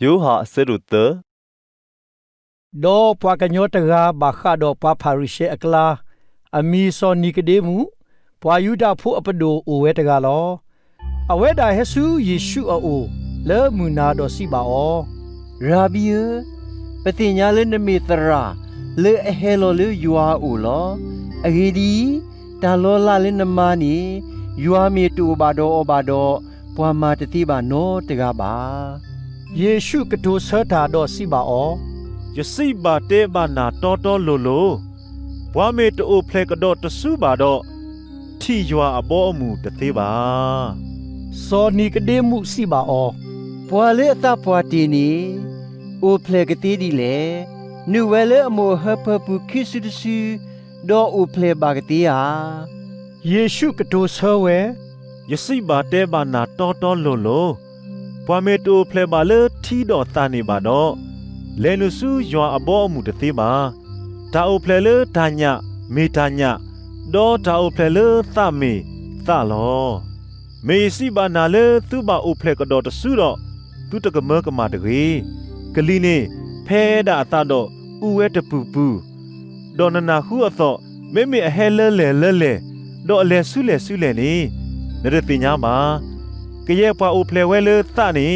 ยูหาเสรุเตอดอปวากันยอตกาบาคาดอปาพาริเชอกลาอามีซอนิกเดมูปวายูดาผู้อปโดโอเวตกาลออเวดาเฮซูเยชูโอเลมูนาดอซิบาอราบีเอปฏิญญาเลนเมตราเลอเฮโลเลยัวอูลออเกดีตาโลลาเลนมานียัวเมตูบาโดอบาโดปวามาตติบาโนตกาบาเยชูกะโตเซตาดอซิบาอยสิบาเตบานาตอตอโลโลบวาเมตโอเพลกดอตสุบาดอที่ยัวอบอมูตเตบาซอนิกเดมูซิบาอปวาเลตาปวาตีนีโอเพลกตีดีเลนูเวเลอโมฮะพปูคิสุดซูดอโอเพลบากตีอาเยชูกะโตเซเวยสิบาเตบานาตอตอโลโลบวาเมตโอเพลบาเลที่ดอตานิบาดอเลนุสุยัวอบอมูตเตบาตาโอเพลเลตาญะเมตาญะดอตาโอเพลเลตาเมตาลอเมสิบานาเลตุบาโอเพลกดอตสุดอตุตกะเมกะมาตะเกกะลีเนแพดาตาดออูเวตปูปูดอนนาคูอသောเมเมอเฮเลเลเลเลดอเลสุเลนีนรติญามาကရဲ့ပွားအိုဖလေဝဲလေသနေ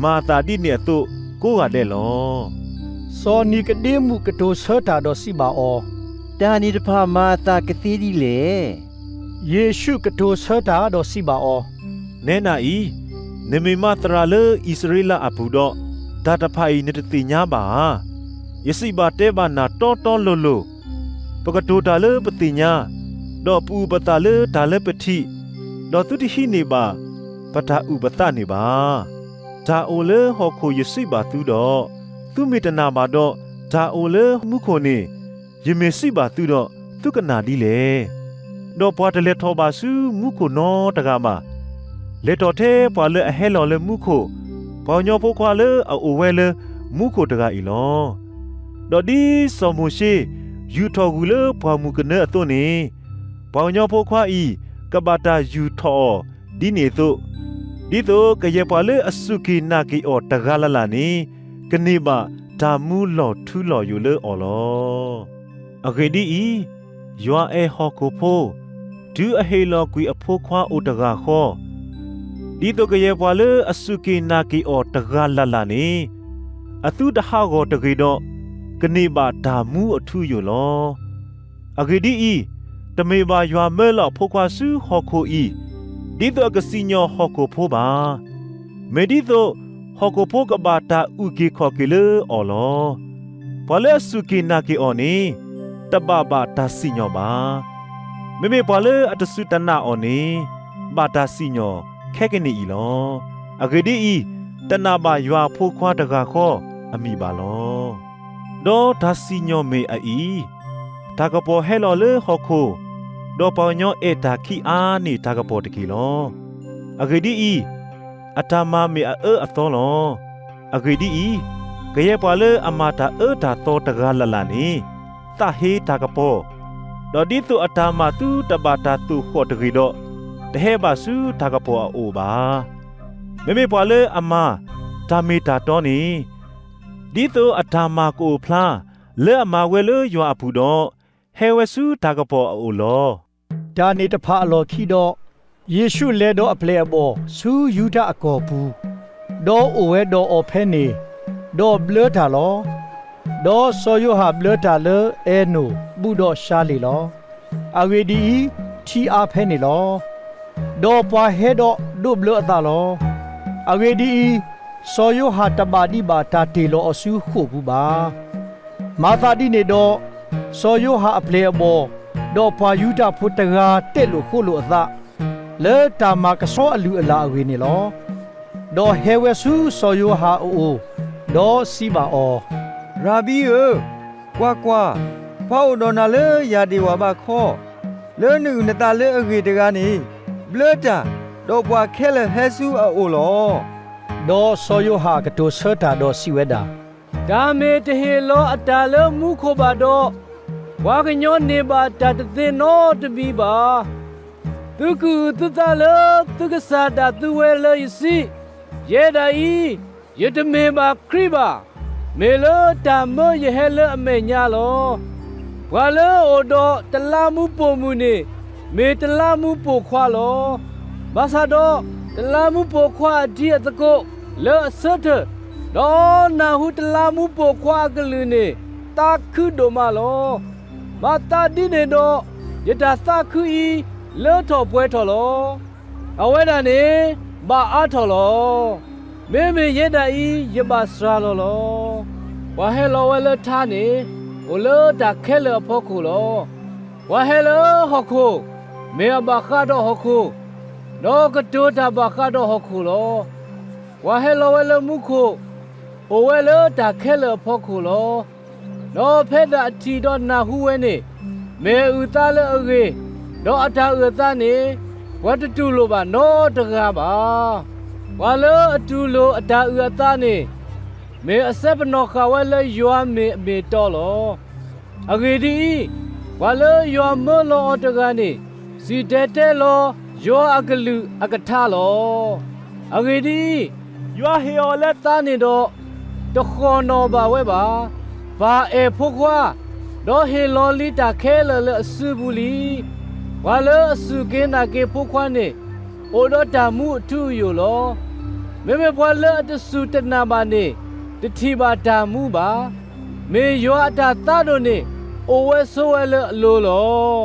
မာတာတိနေအတုကိုကတဲ့လောซอนิกเดมูกะโตเซตาดอซิบาอตานิตพามาตากตีดีเลเยชูกะโตเซตาดอซิบาอနဲနာဤနမေမတရာလေဣစရေလအဘူတော့ဒါတဖိုင်နတတိညာပါယစိဘာတဲဘာနာတောတောလိုလိုပကတိုတာလေပတိညာတော့ပူပတာလေဒါလေပတိတော့သူတိဟိနေပါပတာဥပတနေပါဒါအိုလေဟောခိုယစိဘာသူတော့သူမေတနာပါတော့ဒါအိုလေမှုခိုနေယမေစိဘာသူတော့သူကနာဒီလေတော့ပွားတလေထောပါစုမှုခိုနောတကမှာလေတော်သေးပွာလေအဟဲလော်လေမှုခိုပေါညောဖို့ခွာလေအိုဝဲလေမှုခိုတကဤလောတော့ဒီစောမှုရှိယူထော်ကူလေပွာမှုကနေအသွနေပေါညောဖို့ခွာဤကဘာတာယူထော်ဒီနေသို့ဒီသို့ကရေပွာလေအစုကိနာကိအောတကလလာနေကနေပါဒါမှုလော်ထူးလော်ယူလေအော်လောအဂေဒီဤယွာအေဟောကိုဖိုဒူအဟေလော်ကွီအဖိုးခွာအိုတကခောဒီတော့ကရေပွာလေအစုကိနာကိအောတကလလာနေအသူတဟောကိုတကေတော့ကနေပါဒါမှုအထူးယူလောအဂေဒီဤတမေပါယွာမဲလော်ဖိုးခွာစုဟောခိုဤဒီတော့ကစီညောဟောကိုဖိုးပါမေဒီတော့ဟောကိုဖိုးကဘာတာဥကေခောကေလေအော်လောဘာလဲစုကိနာကိအော်နေတပဘာတာစီညောပါမေမေဘာလဲအတဆုတနာအော်နေဘာတာစီညောခဲကနေဤလောအဂေဒီဤတနာဘာယွာဖိုးခွာတကာခောအမိပါလောဒေါ်ဒါစီညောမေအီဒါကပေါ်ဟဲလော်လေဟောခိုဒေါ်ပေါညောအေတာခိအာနေဒါကပေါ်တကီလောအဂေဒီဤအတမမေအသောလောအဂေဒီဤကရဲ့ပွာလေအမတာဒါသောတကားလလနေတဟေဒါကပေါ်ဒေါ်ဒီတုအတမတုတဘာတာတုခောတကီတော့တဟဲပါစုဒါကပေါ်အိုပါမေမေပွာလေအမဒါမေတာတော်နေဒီတုအတမကိုဖလားလေအမဝဲလေယွာဘူးတော့ဟဲဝစုဒါကပေါ်အိုလောดานิตพาโลคีดอเยชูเลดออเพลบอซูยูดาอากอบูดอโอเวดออเพเนดอเบลทาลอดอโซโยฮาเบลทาเลเอโนบูดอชาลีลออาเวดีทีอาเพเนลอดอปวาเฮดอดูเบลตาลออาเวดีโซโยฮาตบาดีบาตาเตโลอซูโคบูบามาตาดีเนดอโซโยฮาอเพลบอดอพายุดาพุตกาเตลุโคลุอะเลตามากะซออลูอลาเวเนลอดอเฮเวซูซอโยฮาโอดอซีบาอราบีเอกว่าพ่อดอนาเลยาดีวาบาข้อเลนูนตาเลอเกตกานีเบลตาดอปวาแค่เลเฮซูอโอลอดอซอโยฮากะโตเซตาดอซีเวดาดาเมตเฮโลอตาเลมุโคบาดอวากญอนเนบาตาตเตโนตบีบาตุกุตุตาเลตุกษาดาตุเวเลยสิเยดาอี ယတမေပါခရိပါမေလတာမယဟဲလအမေညာလောဝါလအိုတော့တလာမှုပုံမှုနေမေတလာမှုပိုခွာလောဘာသာတော့တလာမှုပိုခွာဒီအတကုလောဆတ်တော့နာဟုတလာမှုပိုခွာကလူနေတာခုဒိုမလောဘာတာဒီနေတော့ယတာသခုဤလောထော်ပွဲထော်လောအဝဲတာနေဘာအားထော်လောမေမေရတာဤယပါစရာလောဝါဟဲလောဝဲလထားနေဟိုလောတာခဲလဖို့ခုလောဝါဟဲလောဟခုမေဘာခါတော့ဟခုတော့ကတိုတာဘာခါတော့ဟခုလောဝါဟဲလောဝဲလမှုခုဟိုဝဲလောတာခဲလဖို့ခုလောတော့ဖဲတာအတီတော့နာဟုဝဲနေမေဥသားလအကေတော့အတာဥသားနေဝတ်တူလိုပါနော်တကားပါဝါလောအတူလိုအတာဥသားနေမေအစပနောခဝဲလယွာမေအမေတော်လောအကေဒီဝါလောယွာမောလောတကားနေစီတဲတဲလောယောအကလူအကထလောအကေဒီယွာဟေောလက်သားနေတော့တခေါ်နော်ပါဝဲပါဘာအေဖို့ခွာတော့ဟေလောလီတာခဲလလအစုဘူးလီဝါလအစုကင်းနာကေဖို့ခွာနေအိုတော့တာမှုအထုယူလောမေမေဘွာလအတစုတနာပါနေတတိပါတာမှုပါမေယောအတာသားတို့နေအိုဝဲဆိုဝဲလအလိုလော